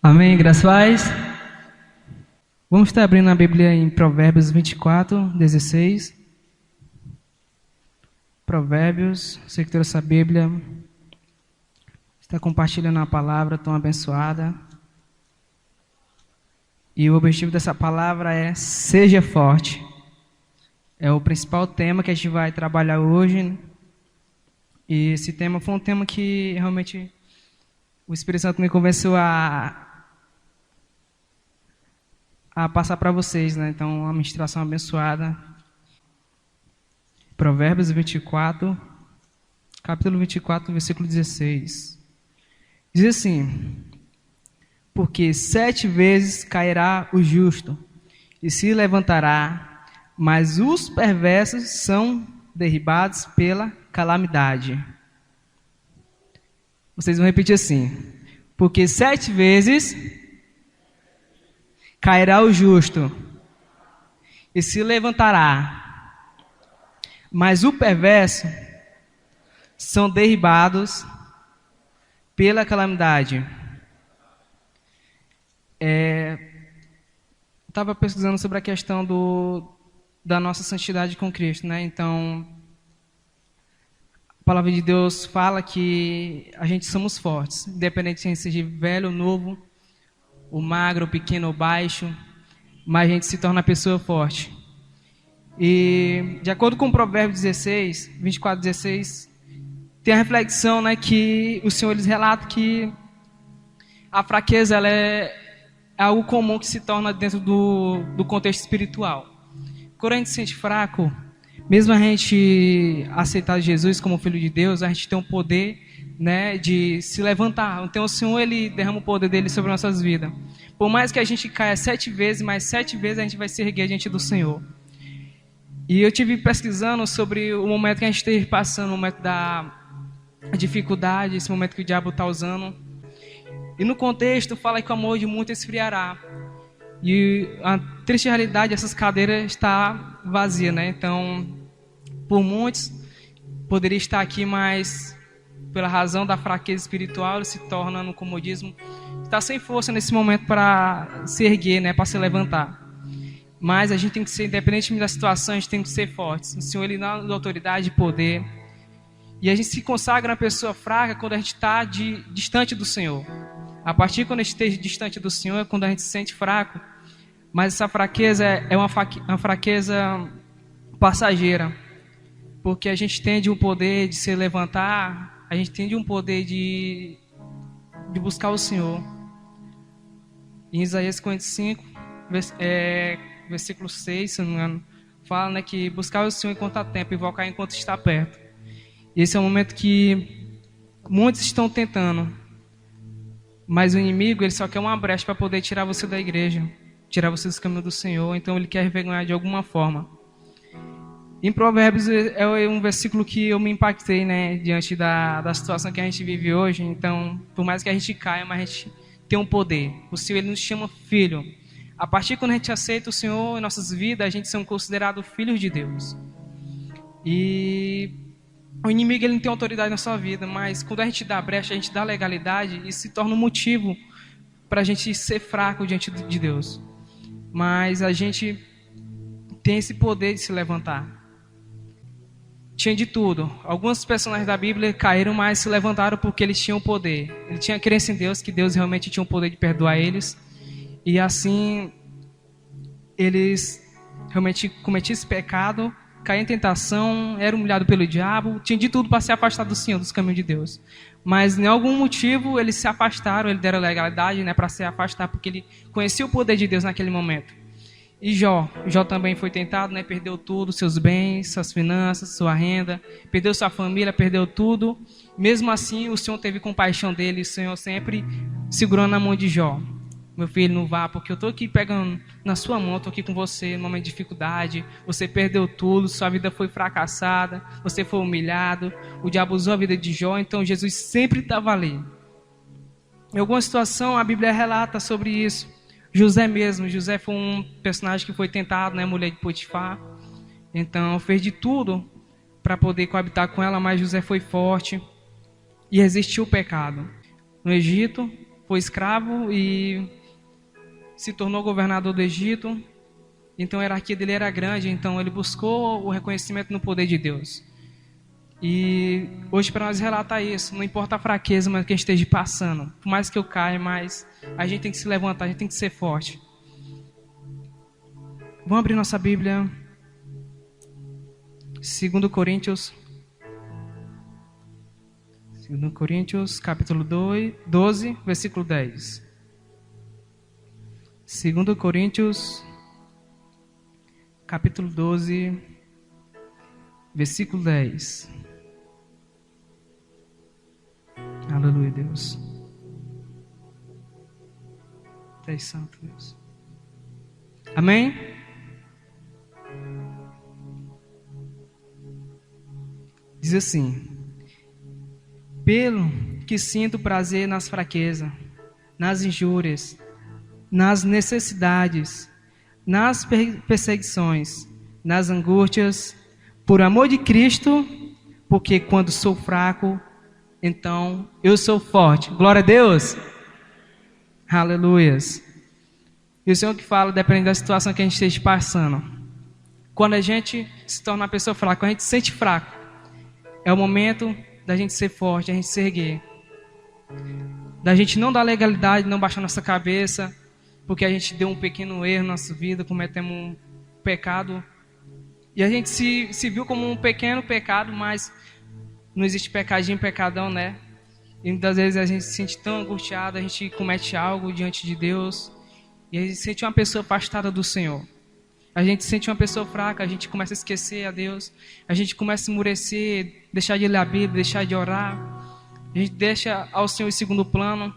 Amém, graças a Deus. Vamos estar abrindo a Bíblia em Provérbios 24, 16. Provérbios, você que trouxe a Bíblia, está compartilhando a palavra tão abençoada. E o objetivo dessa palavra é seja forte. É o principal tema que a gente vai trabalhar hoje. E esse tema foi um tema que realmente o Espírito Santo me convenceu a passar para vocês, né? Então, uma ministração abençoada. Provérbios 24, capítulo 24, versículo 16. Diz assim: porque 7 vezes cairá o justo e se levantará, mas os perversos são derribados pela calamidade. Vocês vão repetir assim: porque 7 vezes cairá o justo e se levantará, mas o perverso são derribados pela calamidade. Estava pesquisando sobre a questão da nossa santidade com Cristo, né? Então, a palavra de Deus fala que a gente somos fortes, independente se a gente seja velho ou novo, o magro, o pequeno ou baixo, mas a gente se torna pessoa forte. E, de acordo com o Provérbio 16, 24, 16, tem a reflexão, né, que o Senhor eles relata que a fraqueza ela é algo comum que se torna dentro do contexto espiritual. Quando a gente se sente fraco, mesmo a gente aceitar Jesus como Filho de Deus, a gente tem um poder, né, de se levantar. Então o Senhor ele derrama o poder dele sobre nossas vidas. Por mais que a gente caia 7 vezes, mais 7 vezes a gente vai se erguer diante do Senhor. E eu tive pesquisando sobre o momento que a gente esteve passando, o momento da dificuldade, esse momento que o diabo está usando. E no contexto fala que o amor de muito esfriará. E a triste realidade, essas cadeiras está vazia, né? Então, por muitos poderia estar aqui, mas pela razão da fraqueza espiritual, ele se torna no comodismo, está sem força nesse momento para se erguer, né? Para se levantar. Mas a gente tem que ser, independente da situação, a gente tem que ser fortes. O Senhor ele dá autoridade e poder. E a gente se consagra na pessoa fraca quando a gente está distante do Senhor. A partir de quando a gente esteja distante do Senhor é quando a gente se sente fraco. Mas essa fraqueza é uma fraqueza passageira. Porque a gente tem um poder de se levantar, a gente tem um poder de buscar o Senhor. Em Isaías 55, versículo 6, se não me engano, fala, né, que buscar o Senhor enquanto há tempo, invocar enquanto está perto. E esse é um momento que muitos estão tentando, mas o inimigo ele só quer uma brecha para poder tirar você da igreja, tirar você dos caminhos do Senhor. Então ele quer envergonhar de alguma forma. Em Provérbios é um versículo que eu me impactei, né, diante da situação que a gente vive hoje. Então, por mais que a gente caia, mas a gente tem um poder. O Senhor ele nos chama filho. A partir de quando a gente aceita o Senhor em nossas vidas, a gente são considerados filhos de Deus. E o inimigo ele não tem autoridade na sua vida, mas quando a gente dá brecha, a gente dá legalidade, isso se torna um motivo para a gente ser fraco diante de Deus. Mas a gente tem esse poder de se levantar. Tinha de tudo. Alguns personagens da Bíblia caíram, mas se levantaram porque eles tinham poder. Eles tinham crença em Deus, que Deus realmente tinha o poder de perdoar eles. E assim, eles realmente cometiam esse pecado, caíam em tentação, eram humilhados pelo diabo, tinha de tudo para se afastar do Senhor, dos caminhos de Deus. Mas, em algum motivo, eles se afastaram, eles deram legalidade, né, para se afastar, porque ele conhecia o poder de Deus naquele momento. E Jó também foi tentado, né, perdeu tudo, seus bens, suas finanças, sua renda, perdeu sua família, perdeu tudo. Mesmo assim, o Senhor teve compaixão dele, o Senhor sempre segurando na mão de Jó. Meu filho, não vá, porque eu estou aqui pegando na sua mão, estou aqui com você no momento de dificuldade. Você perdeu tudo, sua vida foi fracassada, você foi humilhado, o diabo usou a vida de Jó, então Jesus sempre estava ali. Em alguma situação, a Bíblia relata sobre isso. José foi um personagem que foi tentado, né, mulher de Potifar. Então, fez de tudo para poder coabitar com ela, mas José foi forte e resistiu o pecado. No Egito, foi escravo e se tornou governador do Egito. Então a hierarquia dele era grande, então ele buscou o reconhecimento no poder de Deus. E hoje para nós relatar isso, não importa a fraqueza mas que a gente esteja passando, por mais que eu caia, mas a gente tem que se levantar, a gente tem que ser forte. Vamos abrir nossa Bíblia, 2 Coríntios, capítulo 12, versículo 10. 2 Coríntios, capítulo 12, versículo 10. Aleluia, Deus. É santo, Deus. Amém? Diz assim: pelo que sinto prazer nas fraquezas, nas injúrias, nas necessidades, nas perseguições, nas angústias, por amor de Cristo, porque quando sou fraco, então eu sou forte. Glória a Deus. Aleluias. E o Senhor que fala, dependendo da situação que a gente esteja passando. Quando a gente se torna uma pessoa fraca, quando a gente se sente fraco, é o momento da gente ser forte, da gente se erguer. Da gente não dar legalidade, não baixar nossa cabeça, porque a gente deu um pequeno erro na nossa vida, cometemos um pecado. E a gente se viu como um pequeno pecado, mas não existe pecadinho, pecadão, né? E muitas vezes a gente se sente tão angustiado, a gente comete algo diante de Deus, e a gente se sente uma pessoa afastada do Senhor. A gente se sente uma pessoa fraca, a gente começa a esquecer a Deus, a gente começa a esmurecer, deixar de ler a Bíblia, deixar de orar, a gente deixa ao Senhor em segundo plano.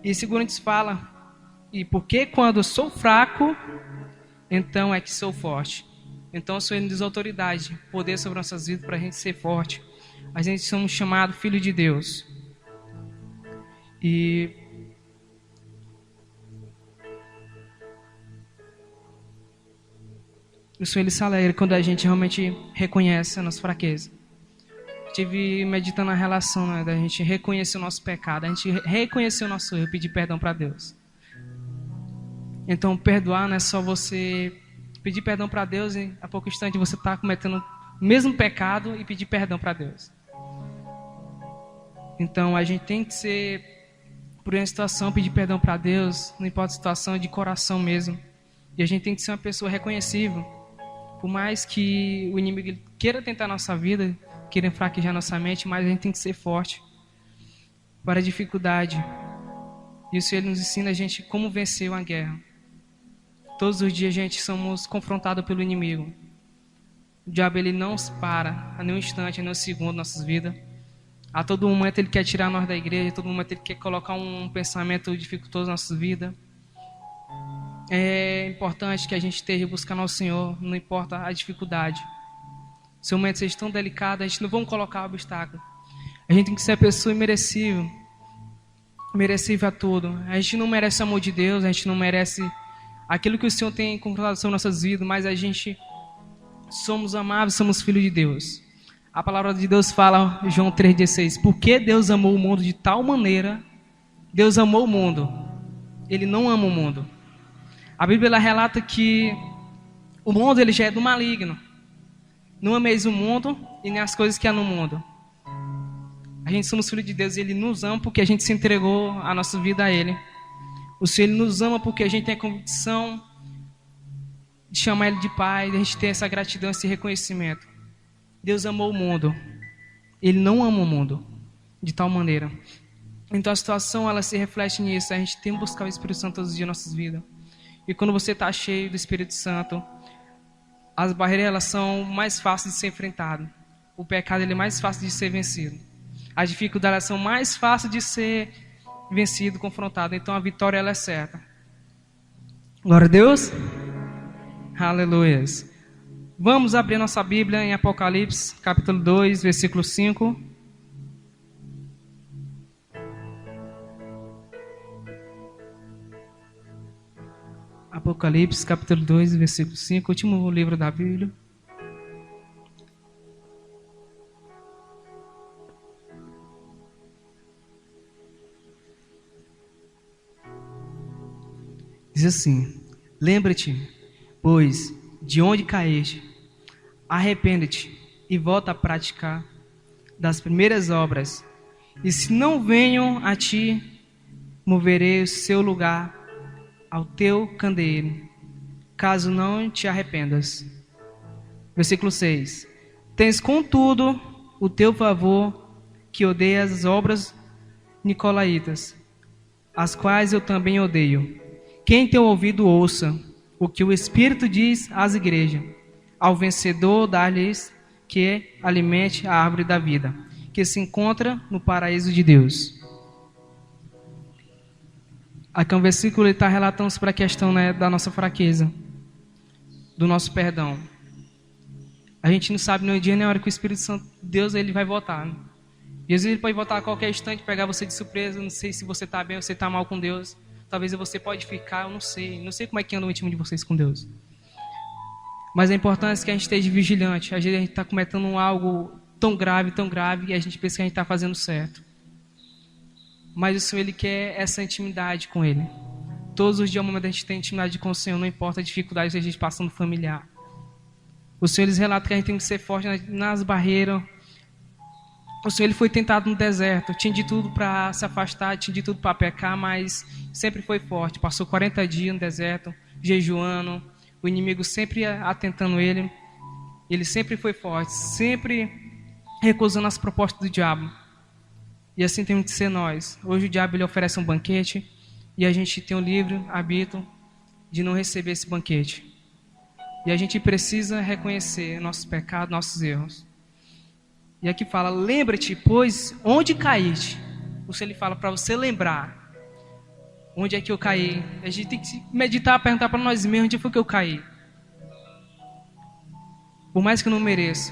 E 2 Coríntios fala, e porque quando eu sou fraco, então é que sou forte. Então o Senhor nos dá autoridade, poder sobre nossas vidas para a gente ser forte. A gente somos chamados filho de Deus. E o Senhor ele se alegra quando a gente realmente reconhece a nossa fraqueza. Estive meditando na relação, né, da gente reconhecer o nosso pecado, a gente reconhecer o nosso erro e pedir perdão para Deus. Então perdoar não é só você pedir perdão para Deus e a pouco instante você está cometendo o mesmo pecado e pedir perdão para Deus. Então a gente tem que ser, por uma situação, pedir perdão para Deus, não importa a situação, de coração mesmo. E a gente tem que ser uma pessoa reconhecível. Por mais que o inimigo queira tentar a nossa vida, queira enfraquejar nossa mente, mas a gente tem que ser forte para a dificuldade. E o Senhor nos ensina a gente como vencer uma guerra. Todos os dias a gente somos confrontados pelo inimigo. O diabo ele não para a nenhum instante, a nenhum segundo em nossas vidas. A todo momento ele quer tirar nós da igreja, a todo momento ele quer colocar um pensamento dificultoso na nossa vida. É importante que a gente esteja buscando ao Senhor, não importa a dificuldade. Se o momento seja tão delicado, a gente não vai colocar obstáculo. A gente tem que ser a pessoa imerecível, merecível a tudo. A gente não merece o amor de Deus, a gente não merece aquilo que o Senhor tem conquistado sobre nossas vidas, mas a gente somos amáveis, somos filhos de Deus. A palavra de Deus fala, João 3,16, porque Deus amou o mundo de tal maneira, Deus amou o mundo, Ele não ama o mundo. A Bíblia ela relata que o mundo ele já é do maligno. Não ameis o mundo e nem as coisas que há no mundo. A gente somos filhos de Deus e Ele nos ama porque a gente se entregou a nossa vida a Ele. O Senhor Ele nos ama porque a gente tem a convicção de chamar Ele de Pai, de a gente ter essa gratidão, esse reconhecimento. Deus amou o mundo. Ele não ama o mundo de tal maneira. Então a situação ela se reflete nisso. A gente tem que buscar o Espírito Santo todos os dias em nossas vidas. E quando você está cheio do Espírito Santo, as barreiras elas são mais fáceis de ser enfrentadas. O pecado ele é mais fácil de ser vencido. As dificuldades são mais fáceis de ser vencido, confrontado. Então a vitória ela é certa. Glória a Deus. Aleluias. Vamos abrir nossa Bíblia em Apocalipse, capítulo 2, versículo 5. Apocalipse, capítulo 2, versículo 5, último livro da Bíblia. Diz assim: lembra-te, pois, de onde caíste, arrepende-te e volta a praticar das primeiras obras. E se não venham a ti, moverei o seu lugar ao teu candeeiro, caso não te arrependas. Versículo 6. Tens contudo o teu favor, que odeias as obras nicolaítas, as quais eu também odeio. Quem tem ouvido, ouça o que o Espírito diz às igrejas. Ao vencedor, dar-lhes que alimente a árvore da vida, que se encontra no paraíso de Deus. Aqui é um versículo, ele está relatando sobre a questão, né, da nossa fraqueza, do nosso perdão. A gente não sabe nem o dia nem a hora que o Espírito Santo, Deus, ele vai voltar. Né? Jesus, ele pode voltar a qualquer instante, pegar você de surpresa. Não sei se você está bem ou você está mal com Deus. Talvez você pode ficar, eu não sei. Não sei como é que anda o íntimo de vocês com Deus. Mas a importância é que a gente esteja vigilante. Às vezes a gente está cometendo algo tão grave, e a gente pensa que a gente está fazendo certo. Mas o Senhor, ele quer essa intimidade com Ele. Todos os dias, no momento a gente tem intimidade com o Senhor, não importa a dificuldade que a gente passa no familiar. O Senhor, eles relatam que a gente tem que ser forte nas barreiras. O Senhor, ele foi tentado no deserto. Tinha de tudo para se afastar, tinha de tudo para pecar, mas sempre foi forte. Passou 40 dias no deserto, jejuando. O inimigo sempre atentando ele. Ele sempre foi forte, sempre recusando as propostas do diabo. E assim tem que ser nós. Hoje o diabo, ele oferece um banquete e a gente tem o livre arbítrio de não receber esse banquete. E a gente precisa reconhecer nossos pecados, nossos erros. E aqui fala, lembra-te, pois, onde caíste? O Senhor, ele fala para você lembrar. Onde é que eu caí? A gente tem que meditar, perguntar para nós mesmos, onde foi que eu caí? Por mais que eu não mereça.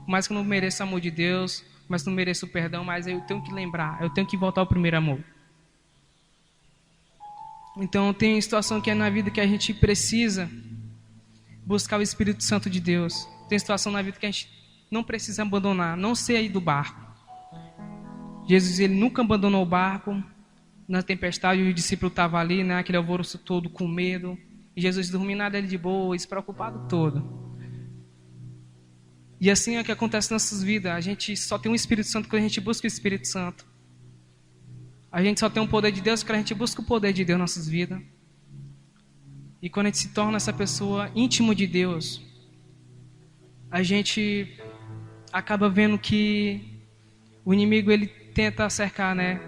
Por mais que eu não mereça o amor de Deus, por mais que eu não mereça o perdão, mas eu tenho que lembrar, eu tenho que voltar ao primeiro amor. Então, tem situação que é na vida que a gente precisa buscar o Espírito Santo de Deus. Tem situação na vida que a gente não precisa abandonar, não sair do barco. Jesus, ele nunca abandonou o barco. Na tempestade, o discípulo estava ali, né, aquele alvoroço todo com medo. E Jesus dormindo nada, ele de boa, despreocupado todo. E assim é o que acontece nas nossas vidas. A gente só tem um Espírito Santo quando a gente busca o Espírito Santo. A gente só tem um poder de Deus quando a gente busca o poder de Deus nas nossas vidas. E quando a gente se torna essa pessoa íntimo de Deus, a gente acaba vendo que o inimigo, ele tenta cercar, né,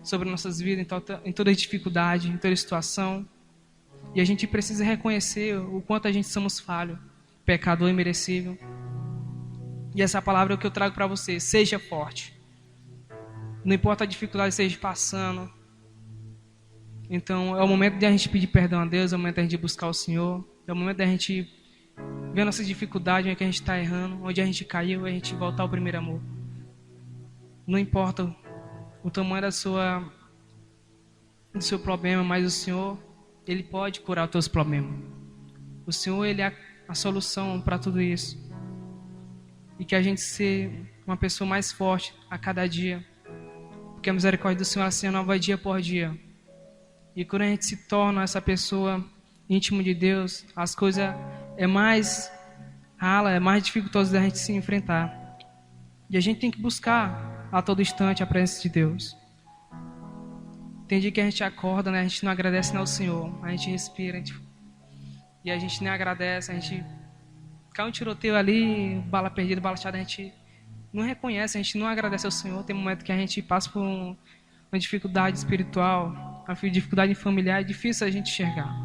sobre nossas vidas, em toda dificuldade, em toda situação. E a gente precisa reconhecer o quanto a gente somos falhos, pecador imerecível. E essa palavra é o que eu trago para você. Seja forte. Não importa a dificuldade que você esteja passando. Então, é o momento de a gente pedir perdão a Deus, é o momento de a gente buscar o Senhor, é o momento de a gente ver nossas dificuldades, onde é que a gente está errando, onde a gente caiu, a gente voltar ao primeiro amor. Não importa o tamanho do seu problema, mas o Senhor, ele pode curar os teus problemas. O Senhor, ele é a solução para tudo isso. E que a gente seja uma pessoa mais forte a cada dia, porque a misericórdia do Senhor ela se renova dia por dia. E quando a gente se torna essa pessoa íntimo de Deus, as coisas é mais rala, é mais dificultoso da gente se enfrentar. E a gente tem que buscar a todo instante a presença de Deus. Tem dia que a gente acorda, né? A gente não agradece ao Senhor, a gente respira, e a gente nem agradece, a gente cai um tiroteio ali, bala perdida, bala achada, a gente não reconhece, a gente não agradece ao Senhor. Tem um momento que a gente passa por uma dificuldade espiritual, uma dificuldade familiar, é difícil a gente enxergar.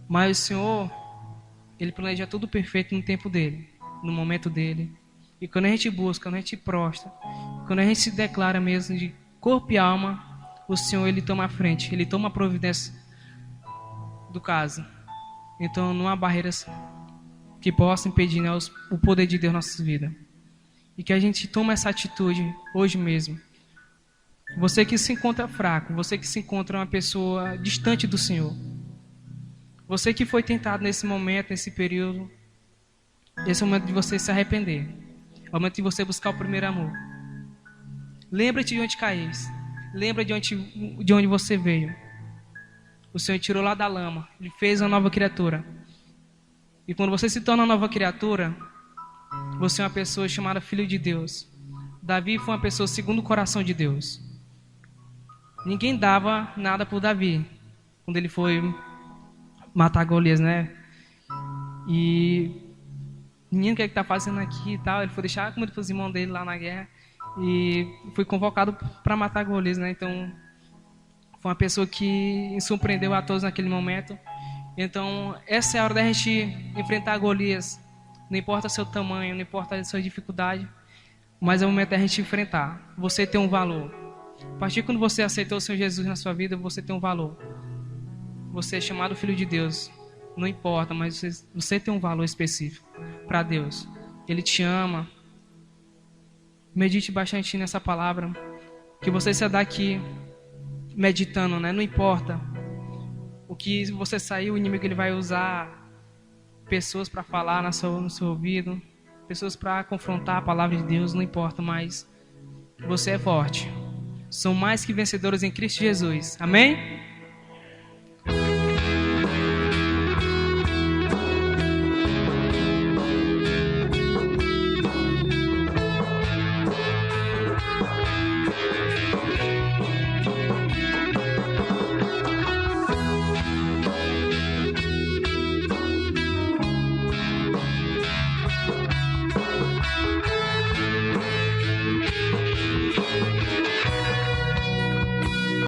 Mas o Senhor, ele planeja tudo perfeito no tempo dele, no momento dele. E quando a gente busca, quando a gente prostra, quando a gente se declara mesmo de corpo e alma, o Senhor, ele toma a frente, ele toma a providência do caso. Então não há barreiras que possam impedir, né, o poder de Deus em nossas vidas. E que a gente tome essa atitude hoje mesmo. Você que se encontra fraco, você que se encontra uma pessoa distante do Senhor, você que foi tentado nesse momento, nesse período, esse é o momento de você se arrepender. É o momento de você buscar o primeiro amor. Lembra-te de onde caíste. Lembra de onde você veio. o Senhor tirou lá da lama. Ele fez uma nova criatura. E quando você se torna uma nova criatura, você é uma pessoa chamada filho de Deus. Davi foi uma pessoa segundo o coração de Deus. Ninguém dava nada por Davi quando ele foi matar Golias, né? E menino, o que é que tá fazendo aqui e tal? Ele foi deixar a comida para os irmãos dele lá na guerra e foi convocado para matar Golias, né? Então, foi uma pessoa que surpreendeu a todos naquele momento. Então, essa é a hora da gente enfrentar Golias. Não importa o seu tamanho, não importa a sua dificuldade, mas é o momento da gente enfrentar. Você tem um valor. A partir de quando você aceitou o Senhor Jesus na sua vida, você tem um valor. Você é chamado filho de Deus. Não importa, mas você tem um valor específico para Deus. Ele te ama. Medite bastante nessa palavra. Que você saia daqui meditando, né? Não importa o que você sair, o inimigo ele vai usar pessoas para falar no seu ouvido, pessoas para confrontar a palavra de Deus, não importa, mas você é forte. São mais que vencedores em Cristo Jesus. Amém?